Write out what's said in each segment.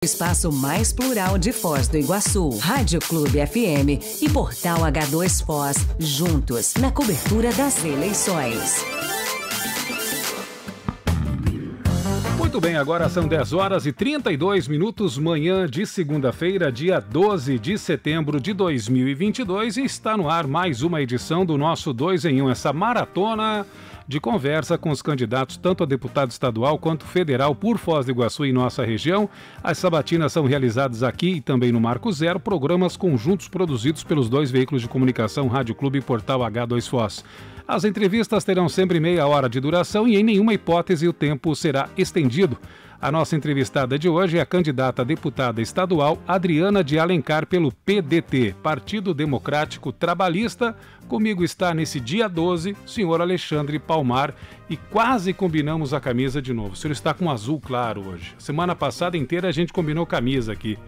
Espaço mais plural de Foz do Iguaçu, Rádio Clube FM e Portal H2 Foz, juntos na cobertura das eleições. Muito bem, agora são 10 horas e 32 minutos, manhã de segunda-feira, dia 12 de setembro de 2022, e está no ar mais uma edição do nosso 2 em 1, essa maratona de conversa com os candidatos tanto a deputado estadual quanto federal por Foz do Iguaçu e nossa região. As sabatinas são realizadas aqui e também no Marco Zero, programas conjuntos produzidos pelos dois veículos de comunicação, Rádio Clube e Portal H2 Foz. As entrevistas terão sempre meia hora de duração e em nenhuma hipótese o tempo será estendido. A nossa entrevistada de hoje é a candidata a deputada estadual Adriana de Alencar pelo PDT, Partido Democrático Trabalhista. Comigo está nesse dia 12, o senhor Alexandre Palmar, e quase combinamos a camisa de novo. O senhor está com azul claro hoje. Semana passada inteira a gente combinou camisa aqui.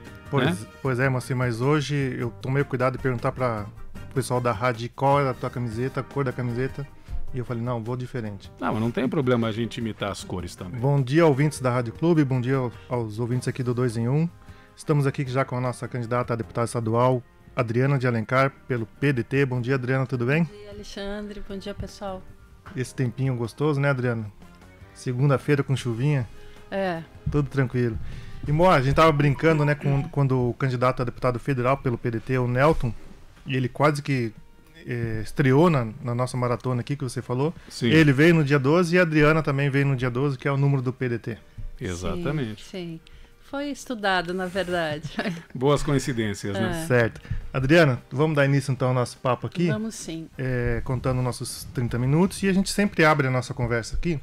Pois é, Moacir, mas hoje eu tomei o cuidado de perguntar para o pessoal da rádio qual era a tua camiseta, a cor da camiseta. E eu falei, não, vou diferente. Não, mas não tem problema a gente imitar as cores também. Bom dia, ouvintes da Rádio Clube, bom dia aos ouvintes aqui do 2 em 1. Estamos aqui já com a nossa candidata a deputada estadual, Adriana de Alencar, pelo PDT. Bom dia, Adriana, tudo bem? Bom dia, Alexandre. Bom dia, pessoal. Esse tempinho gostoso, né, Adriana? Segunda-feira com chuvinha. É. Tudo tranquilo. E, Mo, a gente tava brincando, né, quando o candidato a deputado federal pelo PDT, o Nelton, e ele quase que estreou na nossa maratona aqui que você falou. Sim. Ele veio no dia 12 e a Adriana também veio no dia 12, que é o número do PDT. Exatamente. Sim. Foi estudado, na verdade. Boas coincidências, né? Certo. Adriana, vamos dar início então ao nosso papo aqui? Vamos sim. Contando nossos 30 minutos, e a gente sempre abre a nossa conversa aqui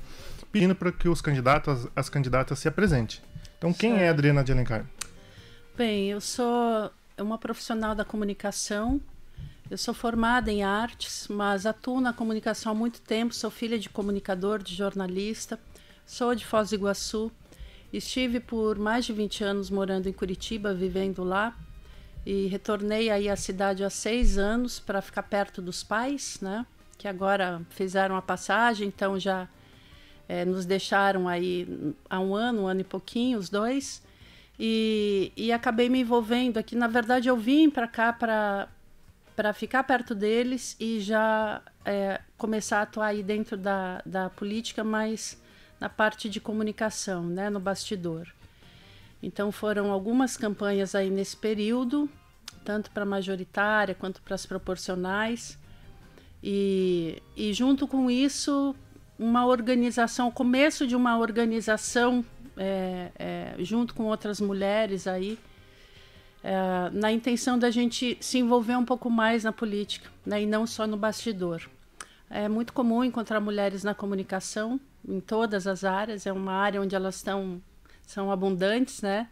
pedindo para que os candidatos, as candidatas se apresentem. Então, quem é a Adriana de Alencar? Bem, eu sou uma profissional da comunicação. Eu sou formada em artes, mas atuo na comunicação há muito tempo. Sou filha de comunicador, de jornalista. Sou de Foz do Iguaçu. Estive por mais de 20 anos morando em Curitiba, vivendo lá. E retornei aí à cidade há 6 anos para ficar perto dos pais, né? Que agora fizeram a passagem, então já nos deixaram aí há um ano e pouquinho, os dois. E acabei me envolvendo aqui. Na verdade, eu vim para cá para ficar perto deles e já começar a atuar aí dentro da política, mas na parte de comunicação, né, no bastidor. Então foram algumas campanhas aí nesse período, tanto para a majoritária quanto para as proporcionais. E junto com isso, uma organização, o começo de uma organização junto com outras mulheres aí, na intenção da gente se envolver um pouco mais na política, né, e não só no bastidor. É muito comum encontrar mulheres na comunicação, em todas as áreas, é uma área onde elas são abundantes, né?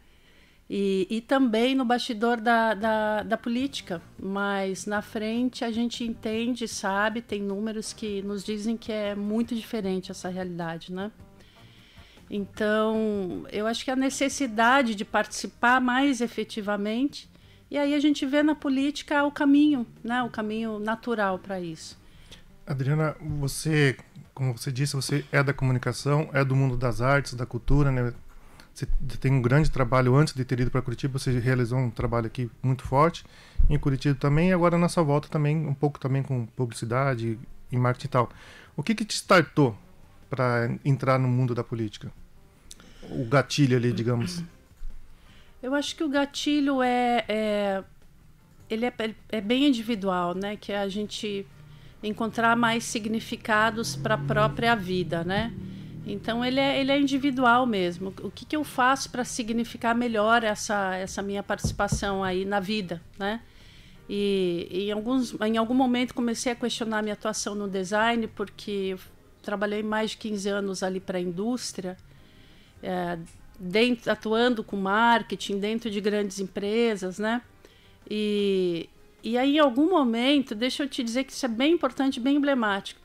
E também no bastidor da política, mas na frente a gente entende, sabe, tem números que nos dizem que é muito diferente essa realidade, né? Então, eu acho que a necessidade de participar mais efetivamente, e aí a gente vê na política o caminho, né? O caminho natural para isso. Adriana, você, como você disse, você é da comunicação, é do mundo das artes, da cultura, né? Você tem um grande trabalho antes de ter ido para Curitiba, você realizou um trabalho aqui muito forte em Curitiba também, e agora na sua volta também, um pouco também com publicidade e marketing e tal. O que te startou para entrar no mundo da política? O gatilho ali, digamos. Eu acho que o gatilho ele é bem individual, né? Que é a gente encontrar mais significados para a própria vida, né? Então ele é individual mesmo. O que eu faço para significar melhor essa minha participação aí na vida, né? E em algum momento comecei a questionar minha atuação no design, porque eu trabalhei mais de 15 anos ali para a indústria, atuando com marketing dentro de grandes empresas, né? E aí, em algum momento, deixa eu te dizer que isso é bem importante, bem emblemático.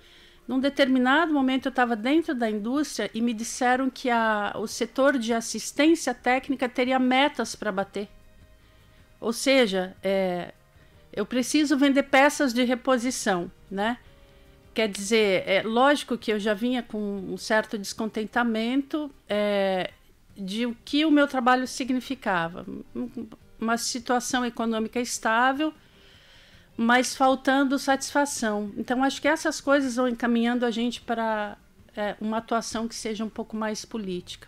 Num determinado momento, eu estava dentro da indústria e me disseram que o setor de assistência técnica teria metas para bater. Ou seja, eu preciso vender peças de reposição, né? Quer dizer, lógico que eu já vinha com um certo descontentamento, de o que o meu trabalho significava. Uma situação econômica estável, mas faltando satisfação. Então, acho que essas coisas vão encaminhando a gente para uma atuação que seja um pouco mais política.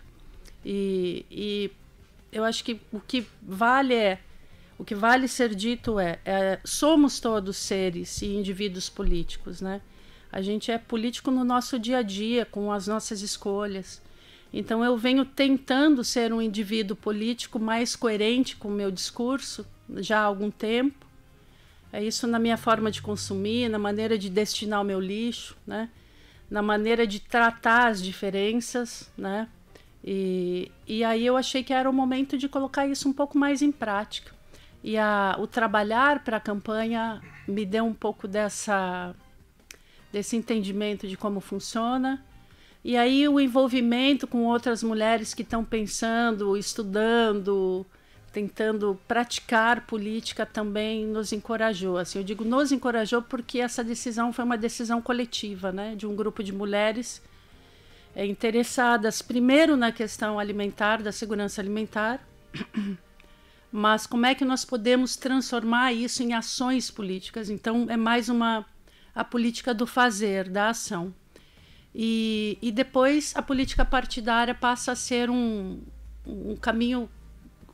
E eu acho que o que vale ser dito somos todos seres e indivíduos políticos, né? A gente é político no nosso dia a dia, com as nossas escolhas. Então, eu venho tentando ser um indivíduo político mais coerente com o meu discurso já há algum tempo. É isso na minha forma de consumir, na maneira de destinar o meu lixo, né? Na maneira de tratar as diferenças, né? E aí eu achei que era o momento de colocar isso um pouco mais em prática. E o trabalhar para a campanha me deu um pouco desse entendimento de como funciona. E aí o envolvimento com outras mulheres que estão pensando, estudando, tentando praticar política também nos encorajou. Assim, eu digo nos encorajou porque essa decisão foi uma decisão coletiva, né, de um grupo de mulheres interessadas primeiro na questão alimentar, da segurança alimentar, mas como é que nós podemos transformar isso em ações políticas? Então é mais a política do fazer, da ação. E depois a política partidária passa a ser um caminho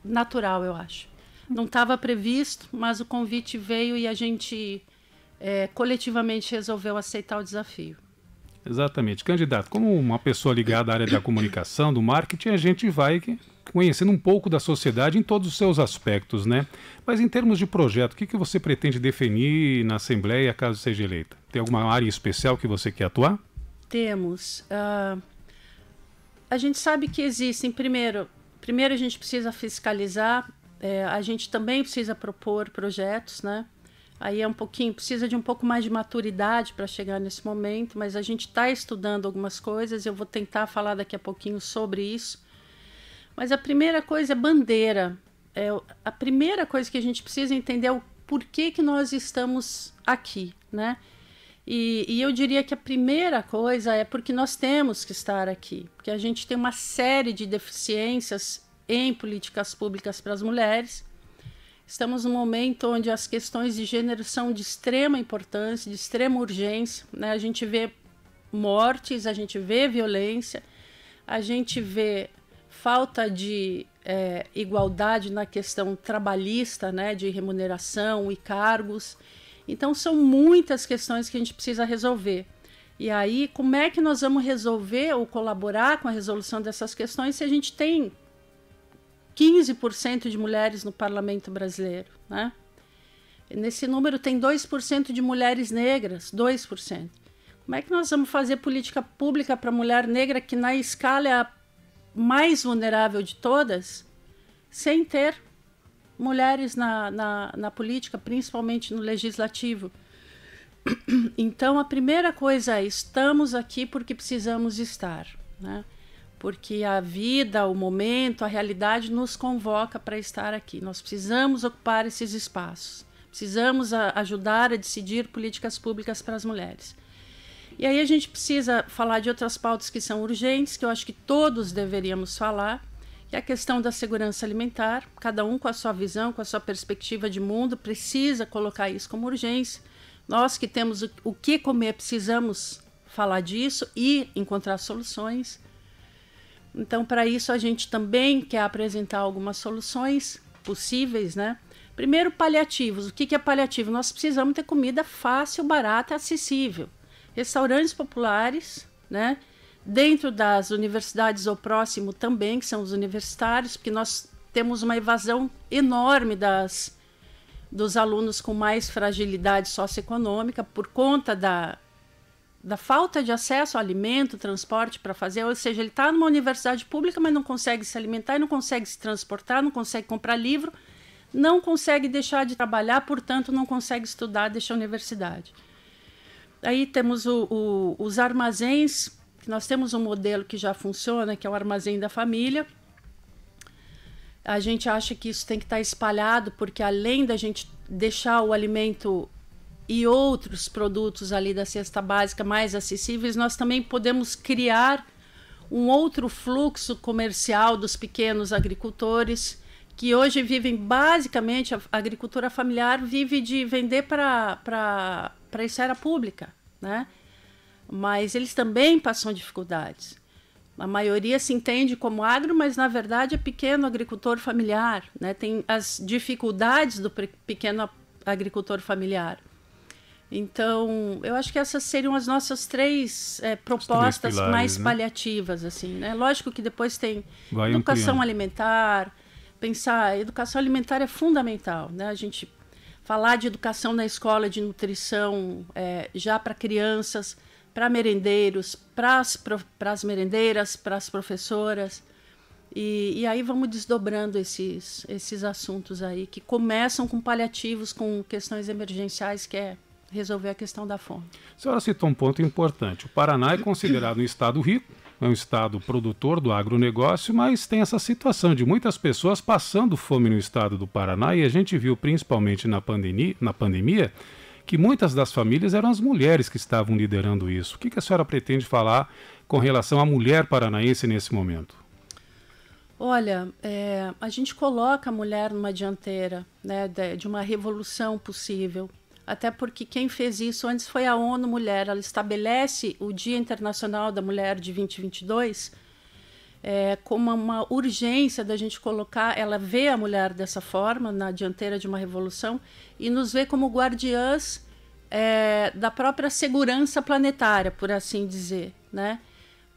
natural, eu acho. Não estava previsto, mas o convite veio e a gente coletivamente resolveu aceitar o desafio. Exatamente. Candidato, como uma pessoa ligada à área da comunicação, do marketing, a gente vai conhecendo um pouco da sociedade em todos os seus aspectos, né? Mas em termos de projeto, o que você pretende definir na Assembleia caso seja eleita? Tem alguma área especial que você quer atuar? Temos. A gente sabe que existem, primeiro a gente precisa fiscalizar, a gente também precisa propor projetos, né? Aí precisa de um pouco mais de maturidade para chegar nesse momento, mas a gente está estudando algumas coisas, eu vou tentar falar daqui a pouquinho sobre isso. Mas a primeira coisa é bandeira. A primeira coisa que a gente precisa entender é o porquê que nós estamos aqui, né? E eu diria que a primeira coisa é porque nós temos que estar aqui, porque a gente tem uma série de deficiências em políticas públicas para as mulheres. Estamos num momento onde as questões de gênero são de extrema importância, de extrema urgência, né? A gente vê mortes, a gente vê violência, a gente vê falta de igualdade na questão trabalhista, né? De remuneração e cargos. Então, são muitas questões que a gente precisa resolver. E aí, como é que nós vamos resolver ou colaborar com a resolução dessas questões se a gente tem 15% de mulheres no parlamento brasileiro, né? Nesse número tem 2% de mulheres negras, 2%. Como é que nós vamos fazer política pública para a mulher negra, que na escala é a mais vulnerável de todas, sem ter mulheres na política, principalmente no legislativo? Então, a primeira coisa é: estamos aqui porque precisamos estar, né? Porque a vida, o momento, a realidade nos convoca para estar aqui. Nós precisamos ocupar esses espaços. Precisamos ajudar a decidir políticas públicas para as mulheres. E aí a gente precisa falar de outras pautas que são urgentes, que eu acho que todos deveríamos falar, que é a questão da segurança alimentar. Cada um com a sua visão, com a sua perspectiva de mundo, precisa colocar isso como urgência. Nós que temos o que comer, precisamos falar disso e encontrar soluções. Então, para isso, a gente também quer apresentar algumas soluções possíveis, né? Primeiro, paliativos. O que é paliativo? Nós precisamos ter comida fácil, barata, acessível. Restaurantes populares, né? Dentro das universidades ou próximo também, que são os universitários, porque nós temos uma evasão enorme dos alunos com mais fragilidade socioeconômica por conta da falta de acesso ao alimento, transporte para fazer, ou seja, ele está numa universidade pública, mas não consegue se alimentar, não consegue se transportar, não consegue comprar livro, não consegue deixar de trabalhar, portanto, não consegue estudar, deixa a universidade. Aí temos os armazéns, que nós temos um modelo que já funciona, que é o Armazém da Família. A gente acha que isso tem que estar espalhado, porque além da gente deixar o alimento e outros produtos ali da cesta básica mais acessíveis, nós também podemos criar um outro fluxo comercial dos pequenos agricultores, que hoje vivem basicamente, a agricultura familiar vive de vender para a esfera pública, né? Mas eles também passam dificuldades. A maioria se entende como agro, mas na verdade é pequeno agricultor familiar, né? Tem as dificuldades do pequeno agricultor familiar. Então, eu acho que essas seriam as nossas três propostas pilares, mais paliativas, assim, né? Lógico que depois tem educação alimentar, pensar, educação alimentar é fundamental, né? A gente falar de educação na escola, de nutrição, já para crianças, para merendeiros, para as merendeiras, para as professoras. E aí vamos desdobrando esses assuntos aí, que começam com paliativos, com questões emergenciais, que é resolver a questão da fome. A senhora citou um ponto importante. O Paraná é considerado um estado rico, é um estado produtor do agronegócio, mas tem essa situação de muitas pessoas passando fome no estado do Paraná, e a gente viu principalmente na pandemia que muitas das famílias eram as mulheres que estavam liderando isso. O que a senhora pretende falar com relação à mulher paranaense nesse momento? Olha, a gente coloca a mulher numa dianteira, né, de uma revolução possível. Até porque quem fez isso antes foi a ONU Mulher. Ela estabelece o Dia Internacional da Mulher de 2022 como uma urgência da gente colocar. Ela vê a mulher dessa forma, na dianteira de uma revolução, e nos vê como guardiãs da própria segurança planetária, por assim dizer, né?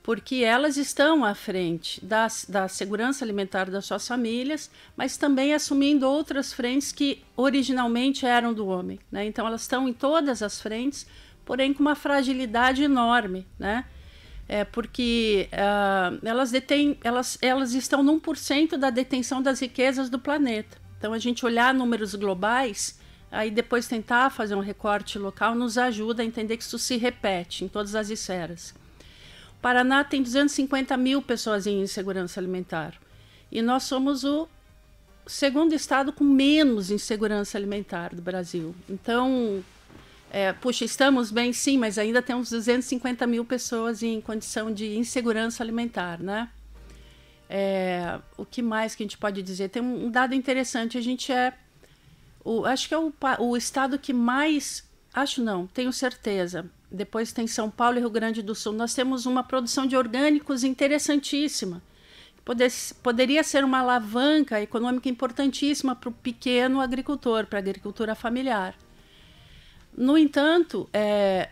Porque elas estão à frente da segurança alimentar das suas famílias, mas também assumindo outras frentes que originalmente eram do homem, né? Então elas estão em todas as frentes, porém com uma fragilidade enorme, né? Porque elas estão num por cento da detenção das riquezas do planeta. Então a gente olhar números globais, aí depois tentar fazer um recorte local, nos ajuda a entender que isso se repete em todas as esferas. O Paraná tem 250 mil pessoas em insegurança alimentar. E nós somos o segundo estado com menos insegurança alimentar do Brasil. Então, estamos bem sim, mas ainda temos 250 mil pessoas em condição de insegurança alimentar, né? O que mais que a gente pode dizer? Tem um dado interessante, a gente acho que é o estado que mais... Acho não, tenho certeza. Depois tem São Paulo e Rio Grande do Sul. Nós temos uma produção de orgânicos interessantíssima. Poderia ser uma alavanca econômica importantíssima para o pequeno agricultor, para a agricultura familiar. No entanto,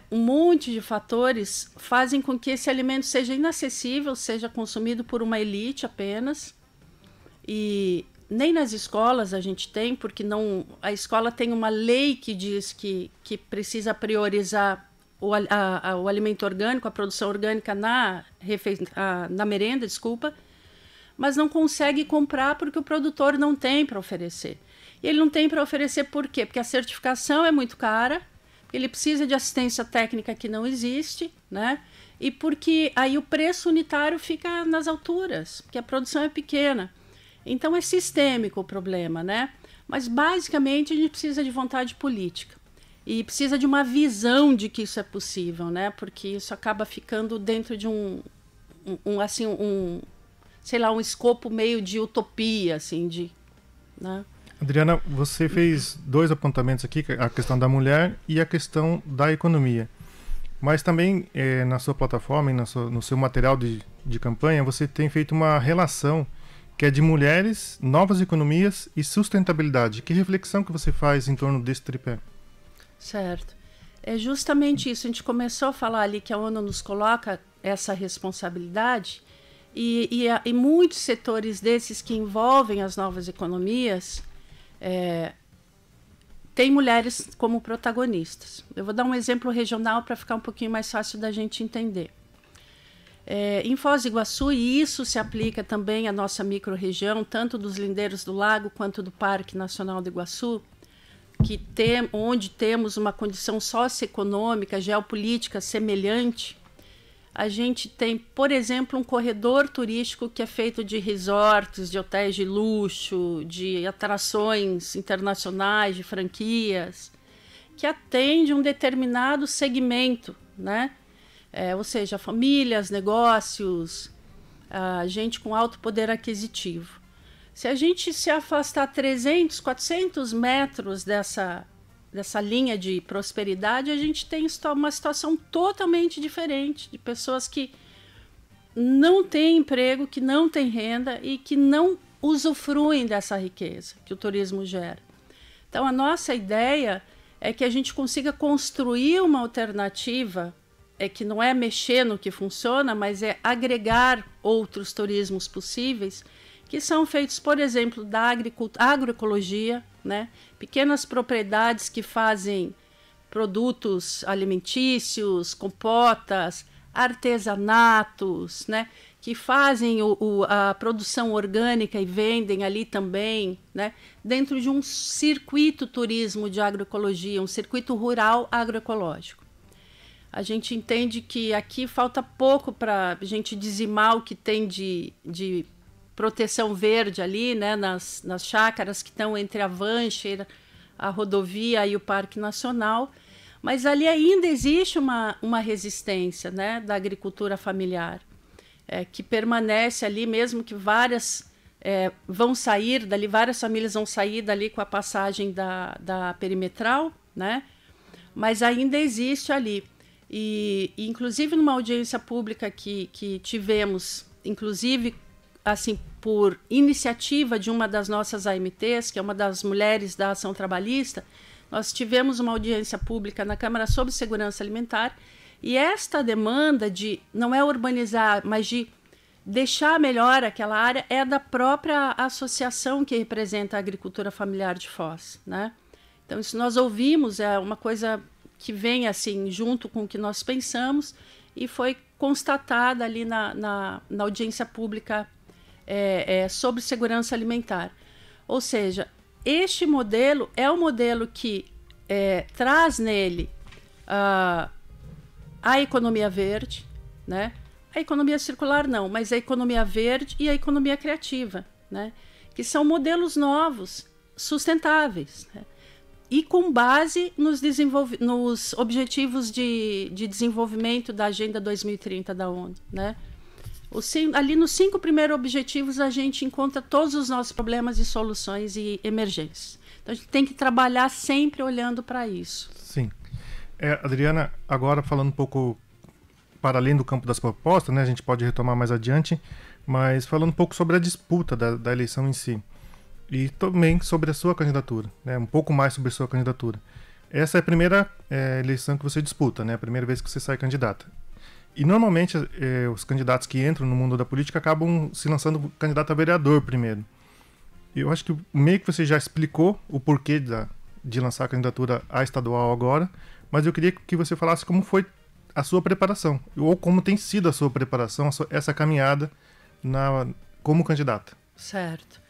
um monte de fatores fazem com que esse alimento seja inacessível, seja consumido por uma elite apenas. E nem nas escolas a gente tem, porque a escola tem uma lei que diz que precisa priorizar o alimento orgânico, a produção orgânica na merenda, mas não consegue comprar porque o produtor não tem para oferecer. E ele não tem para oferecer por quê? Porque a certificação é muito cara, porque ele precisa de assistência técnica que não existe, né? E porque aí o preço unitário fica nas alturas, porque a produção é pequena. Então é sistêmico o problema, né? Mas basicamente a gente precisa de vontade política. E precisa de uma visão de que isso é possível, né? Porque isso acaba ficando dentro de um escopo meio de utopia, assim, né? Adriana, você fez 2 apontamentos aqui, a questão da mulher e a questão da economia. Mas também na sua plataforma e no seu material de campanha, você tem feito uma relação que é de mulheres, novas economias e sustentabilidade. Que reflexão que você faz em torno desse tripé? Certo. É justamente isso. A gente começou a falar ali que a ONU nos coloca essa responsabilidade e muitos setores desses que envolvem as novas economias têm mulheres como protagonistas. Eu vou dar um exemplo regional para ficar um pouquinho mais fácil da gente entender. Em Foz do Iguaçu, e isso se aplica também à nossa microrregião, tanto dos Lindeiros do Lago quanto do Parque Nacional do Iguaçu, onde temos uma condição socioeconômica, geopolítica semelhante, a gente tem, por exemplo, um corredor turístico que é feito de resorts, de hotéis de luxo, de atrações internacionais, de franquias, que atende um determinado segmento, né? Ou seja, famílias, negócios, gente com alto poder aquisitivo. Se a gente se afastar 300, 400 metros dessa linha de prosperidade, a gente tem uma situação totalmente diferente, de pessoas que não têm emprego, que não têm renda e que não usufruem dessa riqueza que o turismo gera. Então, a nossa ideia é que a gente consiga construir uma alternativa, que não é mexer no que funciona, mas é agregar outros turismos possíveis, que são feitos, por exemplo, da agroecologia, né? Pequenas propriedades que fazem produtos alimentícios, compotas, artesanatos, né? Que fazem a produção orgânica e vendem ali também, né? Dentro de um circuito turismo de agroecologia, um circuito rural agroecológico. A gente entende que aqui falta pouco para a gente dizimar o que tem de proteção verde ali, né, nas chácaras que estão entre a Vancher, a rodovia e o Parque Nacional, mas ali ainda existe uma resistência, né, da agricultura familiar, que permanece ali, mesmo que várias vão sair dali, várias famílias vão sair dali com a passagem da perimetral, né, mas ainda existe ali. E inclusive numa audiência pública que tivemos, inclusive assim, por iniciativa de uma das nossas AMTs, que é uma das mulheres da Ação Trabalhista, nós tivemos uma audiência pública na Câmara sobre Segurança Alimentar, e esta demanda de não é urbanizar, mas de deixar melhor aquela área é da própria associação que representa a agricultura familiar de Foz, né? Então, isso nós ouvimos, é uma coisa que vem assim junto com o que nós pensamos e foi constatada ali na audiência pública sobre segurança alimentar. Ou seja, este modelo é um modelo que traz nele a economia verde, né? A economia circular não, mas a economia verde e a economia criativa, né? Que são modelos novos, sustentáveis, né? E com base nos objetivos de desenvolvimento da Agenda 2030 da ONU, né? Ali nos 5 primeiros objetivos a gente encontra todos os nossos problemas e soluções e emergências. Então a gente tem que trabalhar sempre olhando para isso. Sim. Adriana, agora falando um pouco para além do campo das propostas, né, a gente pode retomar mais adiante, mas falando um pouco sobre a disputa da eleição em si. E também sobre a sua candidatura, né, um pouco mais sobre a sua candidatura. Essa é a primeira eleição que você disputa, né, a primeira vez que você sai candidata. E normalmente os candidatos que entram no mundo da política acabam se lançando candidato a vereador primeiro. Eu acho que meio que você já explicou o porquê de lançar a candidatura a estadual agora, mas eu queria que você falasse como foi a sua preparação, ou como tem sido a sua preparação, essa caminhada como candidata. Certo.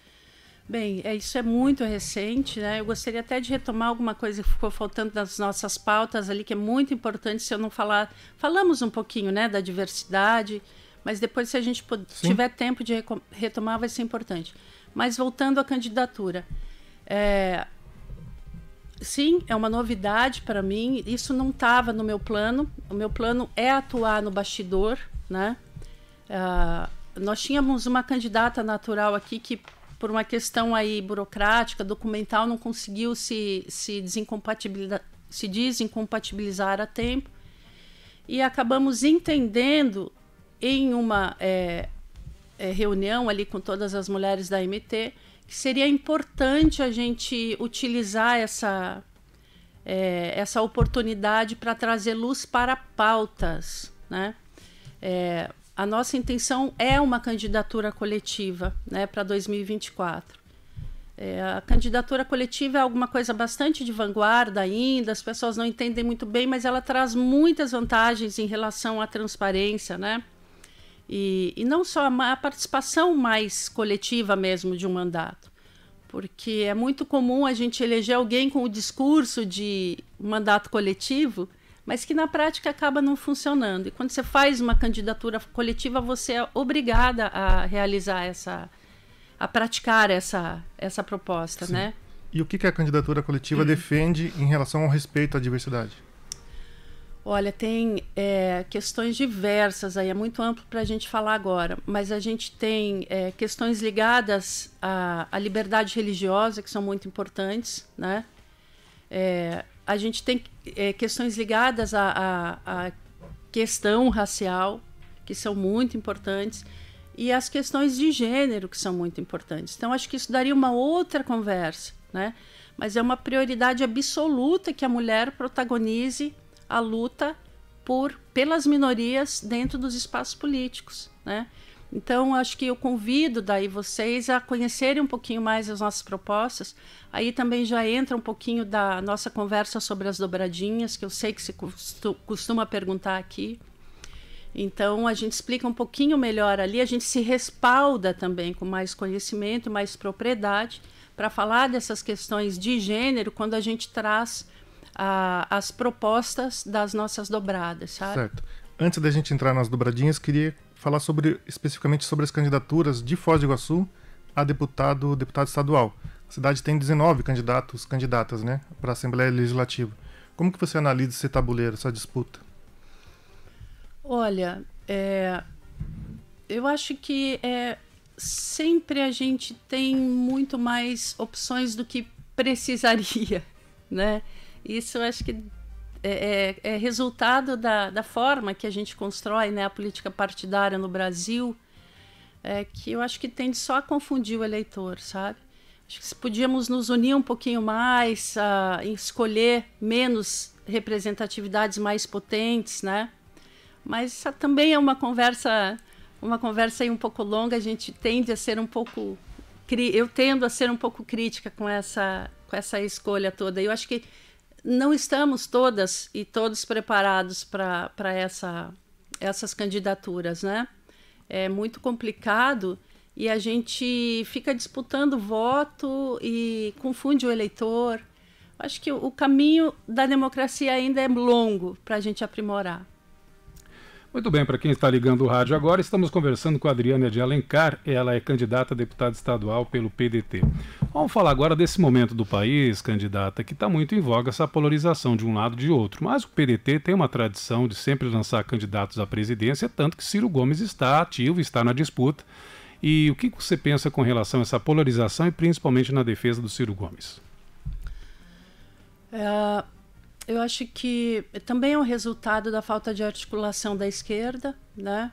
Bem, isso é muito recente, né? Eu gostaria até de retomar alguma coisa que ficou faltando das nossas pautas ali, que é muito importante, se eu não falar... Falamos um pouquinho, né, da diversidade, mas depois, se a gente tiver tempo de retomar, vai ser importante. Mas voltando à candidatura, sim, é uma novidade para mim, isso não estava no meu plano, o meu plano é atuar no bastidor, né? Nós tínhamos uma candidata natural aqui que, por uma questão aí burocrática, documental, não conseguiu se desincompatibilizar a tempo, e acabamos entendendo em uma reunião ali com todas as mulheres da MT que seria importante a gente utilizar essa oportunidade para trazer luz para pautas, né? A nossa intenção é uma candidatura coletiva, né, para 2024. A candidatura coletiva é alguma coisa bastante de vanguarda ainda, as pessoas não entendem muito bem, mas ela traz muitas vantagens em relação à transparência, né? E não só a participação mais coletiva mesmo de um mandato, porque é muito comum a gente eleger alguém com o discurso de mandato coletivo, mas que na prática acaba não funcionando. E quando você faz uma candidatura coletiva, você é obrigada a realizar a praticar essa proposta, sim, né? E o que a candidatura coletiva defende em relação ao respeito à diversidade? Olha, tem questões diversas aí, é muito amplo para a gente falar agora, mas a gente tem questões ligadas à liberdade religiosa, que são muito importantes, né? A gente tem questões ligadas à questão racial, que são muito importantes, e as questões de gênero, que são muito importantes. Então, acho que isso daria uma outra conversa, né? Mas é uma prioridade absoluta que a mulher protagonize a luta pelas minorias dentro dos espaços políticos, né? Então, acho que eu convido daí vocês a conhecerem um pouquinho mais as nossas propostas. Aí também já entra um pouquinho da nossa conversa sobre as dobradinhas, que eu sei que se costuma perguntar aqui. Então, a gente explica um pouquinho melhor ali, a gente se respalda também com mais conhecimento, mais propriedade, para falar dessas questões de gênero quando a gente traz as propostas das nossas dobradas, sabe? Certo. Antes da gente entrar nas dobradinhas, queria falar especificamente sobre as candidaturas de Foz do Iguaçu a deputado estadual. A cidade tem 19 candidatas, né, para a Assembleia Legislativa. Como que você analisa esse tabuleiro, essa disputa? Olha, eu acho que sempre a gente tem muito mais opções do que precisaria, né? Isso eu acho que é resultado da forma que a gente constrói, né, a política partidária no Brasil, que eu acho que tende só a confundir o eleitor, sabe? Acho que se podíamos nos unir um pouquinho mais, escolher menos representatividades mais potentes, né? Mas também é uma conversa aí um pouco longa. A gente tende a ser eu tendo a ser um pouco crítica com essa escolha toda. Eu acho que não estamos todas e todos preparados para essas candidaturas, né? É muito complicado e a gente fica disputando voto e confunde o eleitor. Acho que o caminho da democracia ainda é longo para a gente aprimorar. Muito bem, para quem está ligando o rádio agora, estamos conversando com a Adriana de Alencar, ela é candidata a deputada estadual pelo PDT. Vamos falar agora desse momento do país, candidata, que está muito em voga essa polarização de um lado e de outro, mas o PDT tem uma tradição de sempre lançar candidatos à presidência, tanto que Ciro Gomes está ativo, está na disputa. E o que você pensa com relação a essa polarização e principalmente na defesa do Ciro Gomes? Eu acho que também é um resultado da falta de articulação da esquerda, né?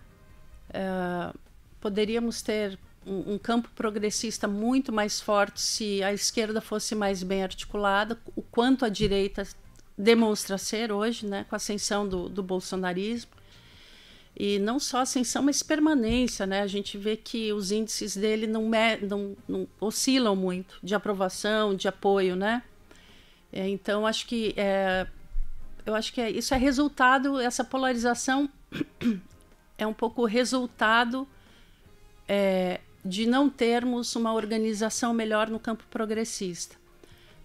Poderíamos ter um campo progressista muito mais forte se a esquerda fosse mais bem articulada, o quanto a direita demonstra ser hoje, né? Com a ascensão do bolsonarismo. E não só ascensão, mas permanência, né? A gente vê que os índices dele não oscilam muito de aprovação, de apoio, né? Então, acho que isso é resultado, essa polarização é um pouco resultado de não termos uma organização melhor no campo progressista.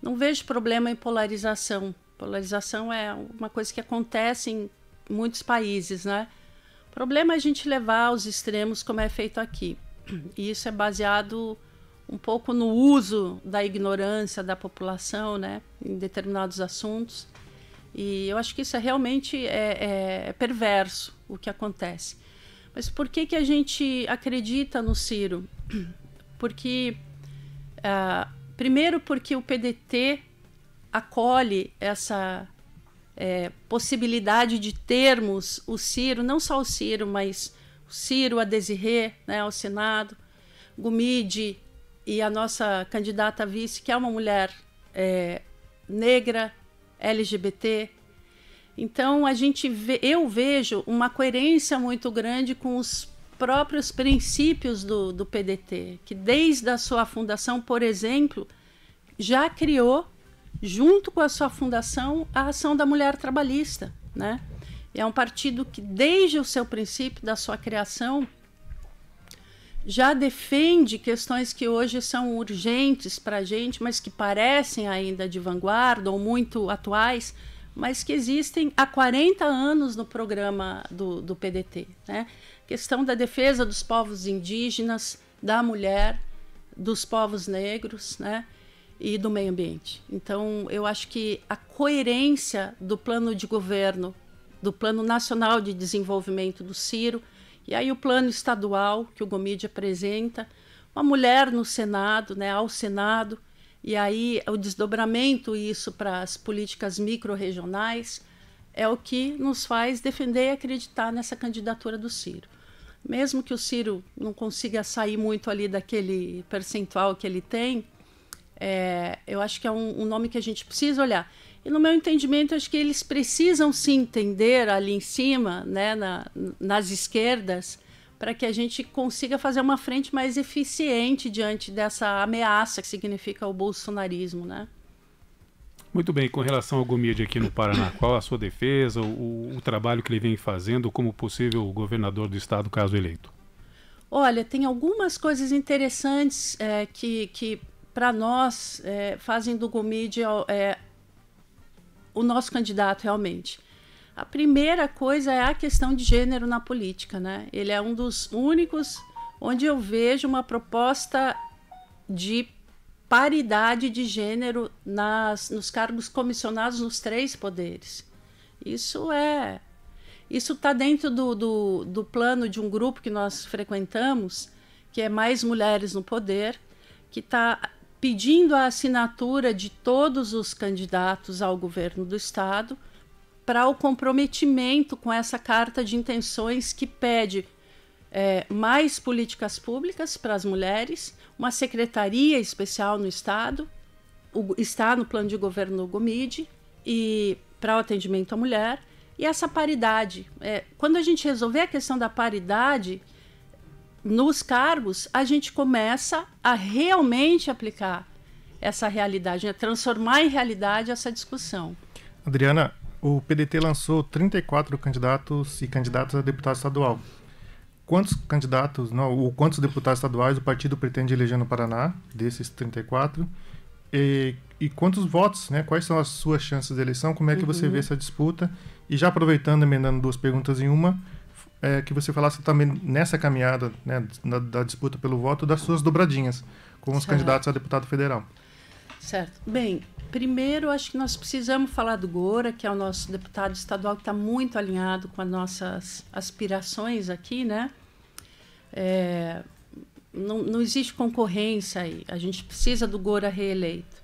Não vejo problema em polarização. Polarização é uma coisa que acontece em muitos países, né? O problema é a gente levar aos extremos como é feito aqui. E isso é baseado um pouco no uso da ignorância da população, né, em determinados assuntos. E eu acho que isso realmente é perverso, o que acontece. Mas por que a gente acredita no Ciro? Primeiro porque o PDT acolhe essa possibilidade de termos o Ciro, não só o Ciro, mas o Ciro, a Desirê, né, ao Senado, Gumide, e a nossa candidata a vice, que é uma mulher negra, LGBT. Então, eu vejo uma coerência muito grande com os próprios princípios do PDT, que desde a sua fundação, por exemplo, já criou, junto com a sua fundação, a Ação da Mulher Trabalhista, né? É um partido que, desde o seu princípio, da sua criação, já defende questões que hoje são urgentes para a gente, mas que parecem ainda de vanguarda ou muito atuais, mas que existem há 40 anos no programa do PDT, né? Questão da defesa dos povos indígenas, da mulher, dos povos negros, né? E do meio ambiente. Então, eu acho que a coerência do plano de governo do Plano Nacional de Desenvolvimento do Ciro, e aí o plano estadual que o Gomide apresenta, uma mulher no Senado, né, ao Senado, e aí o desdobramento isso para as políticas micro-regionais é o que nos faz defender e acreditar nessa candidatura do Ciro. Mesmo que o Ciro não consiga sair muito ali daquele percentual que ele tem, eu acho que é um nome que a gente precisa olhar. E no meu entendimento, acho que eles precisam se entender ali em cima, né, nas esquerdas, para que a gente consiga fazer uma frente mais eficiente diante dessa ameaça que significa o bolsonarismo, né? Muito bem, com relação ao Gomide aqui no Paraná, qual a sua defesa, o trabalho que ele vem fazendo como possível governador do estado, caso eleito? Olha, tem algumas coisas interessantes que para nós, fazem do Gomide o nosso candidato realmente. A primeira coisa é a questão de gênero na política, né? Ele é um dos únicos onde eu vejo uma proposta de paridade de gênero nos cargos comissionados nos 3 poderes. Isso está dentro do plano de um grupo que nós frequentamos, que é Mais Mulheres no Poder, que está pedindo a assinatura de todos os candidatos ao governo do estado para o comprometimento com essa carta de intenções que pede mais políticas públicas para as mulheres, uma secretaria especial no estado, está no plano de governo do Gomide, e para o atendimento à mulher, e essa paridade. Quando a gente resolver a questão da paridade nos cargos, a gente começa a realmente aplicar essa realidade, né? Transformar em realidade essa discussão. Adriana, o PDT lançou 34 candidatos e candidatas a deputado estadual. Quantos quantos deputados estaduais o partido pretende eleger no Paraná, desses 34? E quantos votos, né? Quais são as suas chances de eleição? Como é que você vê essa disputa? E já aproveitando, emendando 2 perguntas em uma, que você falasse também nessa caminhada, né, da disputa pelo voto, das suas dobradinhas com os candidatos a deputado federal. Certo. Bem, primeiro acho que nós precisamos falar do Gora, que é o nosso deputado estadual, que está muito alinhado com as nossas aspirações aqui, né? Não existe concorrência aí, a gente precisa do Gora reeleito.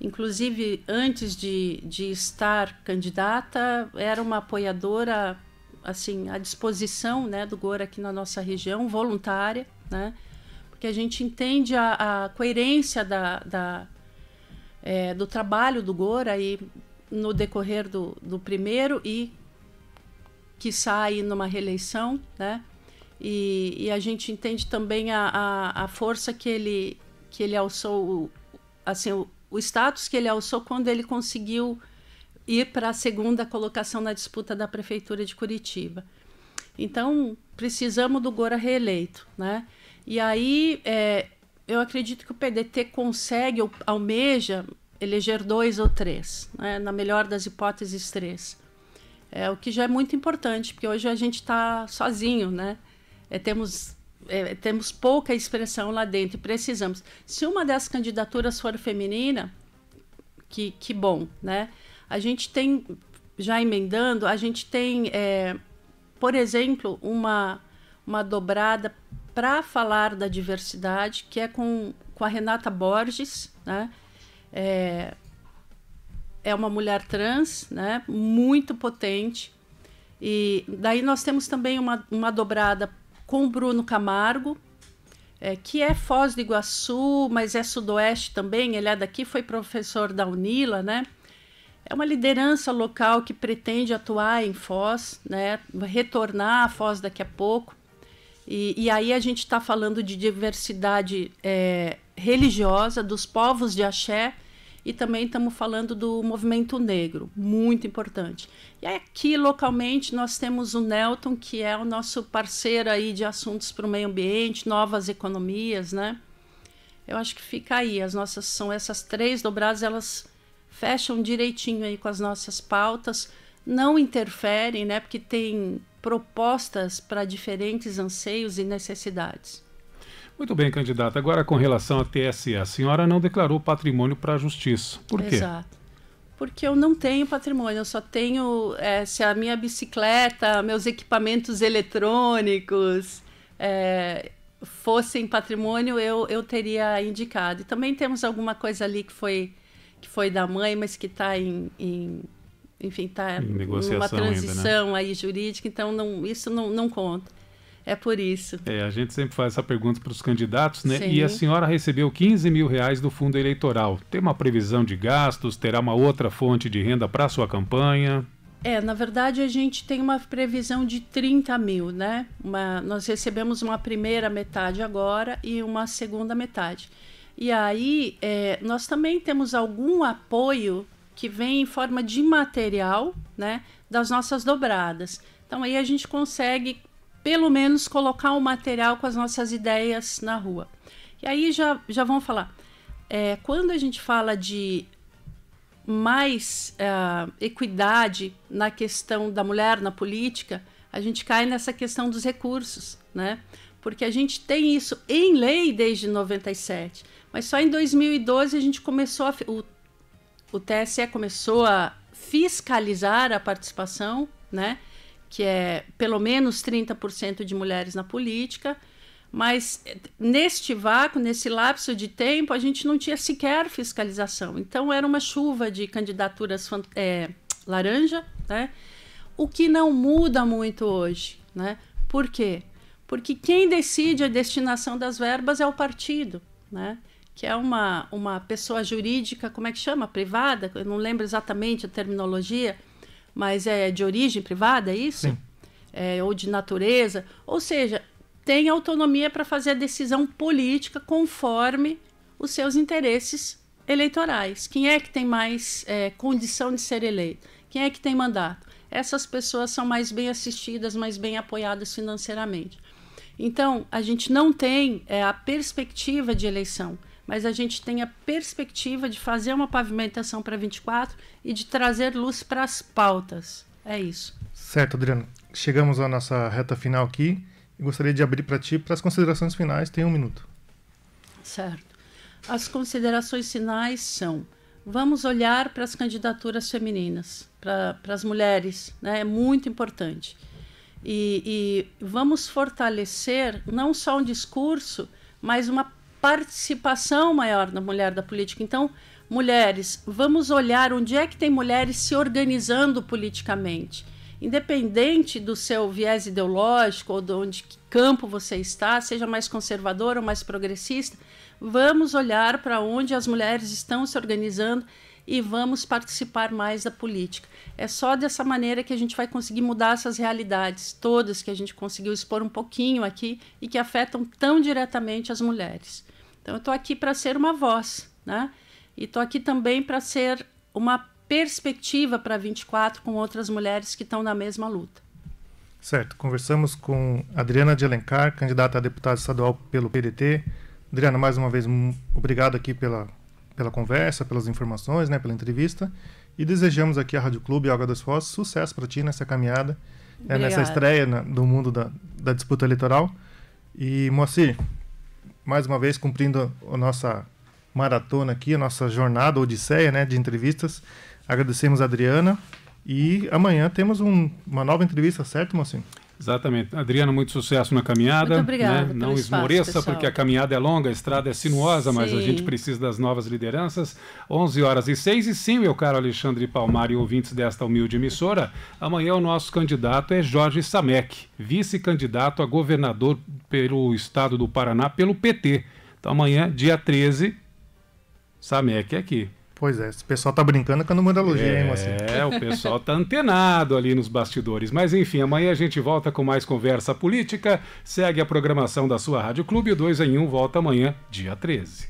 Inclusive, antes de estar candidata, era uma apoiadora assim, à disposição, né, do Gora aqui na nossa região, voluntária, né? Porque a gente entende a coerência do trabalho do Gora aí no decorrer do primeiro e que sai numa reeleição, né? E a gente entende também a força que ele alçou, assim, o status que ele alçou quando ele conseguiu ir para a 2ª colocação na disputa da Prefeitura de Curitiba. Então, precisamos do Gora reeleito, né? E aí, eu acredito que o PDT consegue, ou almeja, eleger 2 ou 3, né? Na melhor das hipóteses 3. O que já é muito importante, porque hoje a gente está sozinho, né? Temos pouca expressão lá dentro e precisamos. Se uma das candidaturas for feminina, que bom, né? A gente tem, já emendando, a gente tem, por exemplo, uma dobrada para falar da diversidade, que é com a Renata Borges, né? É uma mulher trans, né? Muito potente. E daí nós temos também uma dobrada com o Bruno Camargo, que é Foz do Iguaçu, mas é sudoeste também, ele é daqui, foi professor da UNILA, né? É uma liderança local que pretende atuar em Foz, né? Retornar a Foz daqui a pouco. E aí a gente está falando de diversidade religiosa, dos povos de axé, e também estamos falando do movimento negro, muito importante. E aqui, localmente, nós temos o Nelton, que é o nosso parceiro aí de assuntos para o meio ambiente, novas economias, né? Eu acho que fica aí, são essas 3 dobradas, elas fecham direitinho aí com as nossas pautas, não interferem, né? Porque tem propostas para diferentes anseios e necessidades. Muito bem, candidata. Agora, com relação à TSE, a senhora não declarou patrimônio para a Justiça. Por quê? Exato. Porque eu não tenho patrimônio, eu só tenho, se a minha bicicleta, meus equipamentos eletrônicos fossem patrimônio, eu teria indicado. E também temos alguma coisa ali que foi da mãe, mas que está enfim, está numa transição ainda, né? Aí jurídica, então isso não conta. É por isso. A gente sempre faz essa pergunta para os candidatos, né? Sim. E a senhora recebeu R$15 mil do fundo eleitoral. Tem uma previsão de gastos? Terá uma outra fonte de renda para a sua campanha? Na verdade, a gente tem uma previsão de 30 mil, né? Nós recebemos uma primeira metade agora e uma segunda metade. E aí, nós também temos algum apoio que vem em forma de material, né? Das nossas dobradas. Então, aí a gente consegue pelo menos colocar um material com as nossas ideias na rua. E aí já vamos falar. Quando a gente fala de mais equidade na questão da mulher na política, a gente cai nessa questão dos recursos, né? Porque a gente tem isso em lei desde 97, mas só em 2012 a gente começou o TSE começou a fiscalizar a participação, né? Que é pelo menos 30% de mulheres na política, mas neste vácuo, nesse lapso de tempo, a gente não tinha sequer fiscalização. Então, era uma chuva de candidaturas laranja, né? O que não muda muito hoje, né? Por quê? Porque quem decide a destinação das verbas é o partido, né? Que é uma pessoa jurídica, como é que chama? Privada? Eu não lembro exatamente a terminologia, mas é de origem privada, é isso? Sim. Ou de natureza. Ou seja, tem autonomia para fazer a decisão política conforme os seus interesses eleitorais. Quem é que tem mais condição de ser eleito? Quem é que tem mandato? Essas pessoas são mais bem assistidas, mais bem apoiadas financeiramente. Então, a gente não tem a perspectiva de eleição, mas a gente tem a perspectiva de fazer uma pavimentação para 24 e de trazer luz para as pautas. É isso. Certo, Adriana. Chegamos à nossa reta final aqui e gostaria de abrir para ti para as considerações finais. Tem 1 minuto. Certo. As considerações finais são: vamos olhar para as candidaturas femininas, para as mulheres, né? É muito importante. E vamos fortalecer não só um discurso, mas uma participação maior da mulher da política. Então, mulheres, vamos olhar onde é que tem mulheres se organizando politicamente. Independente do seu viés ideológico ou de onde que campo você está, seja mais conservador ou mais progressista, vamos olhar para onde as mulheres estão se organizando e vamos participar mais da política. É só dessa maneira que a gente vai conseguir mudar essas realidades todas que a gente conseguiu expor um pouquinho aqui e que afetam tão diretamente as mulheres. Então, eu estou aqui para ser uma voz, né? E estou aqui também para ser uma perspectiva para 24 com outras mulheres que estão na mesma luta. Certo. Conversamos com Adriana de Alencar, candidata a deputada estadual pelo PDT. Adriana, mais uma vez, obrigado aqui pela conversa, pelas informações, né, pela entrevista. E desejamos aqui à Rádio Clube e Água dos Foz sucesso para ti nessa caminhada, nessa estreia do mundo da disputa eleitoral. E, Moacir, mais uma vez cumprindo a nossa maratona aqui, a nossa jornada, odisseia, né, de entrevistas. Agradecemos a Adriana e amanhã temos uma nova entrevista, certo, Moacir? Exatamente. Adriana, muito sucesso na caminhada. Muito obrigada. Né? Não esmoreça, porque a caminhada é longa, a estrada é sinuosa, mas a gente precisa das novas lideranças. 11h06. E sim, meu caro Alexandre Palmar e ouvintes desta humilde emissora, amanhã o nosso candidato é Jorge Samek, vice-candidato a governador pelo estado do Paraná, pelo PT. Então amanhã, dia 13, Samek é aqui. Pois é, esse pessoal tá brincando com a numerologia, hein, Moacir? O pessoal tá antenado ali nos bastidores. Mas enfim, amanhã a gente volta com mais conversa política. Segue a programação da sua Rádio Clube. O 2 em 1 volta amanhã, dia 13.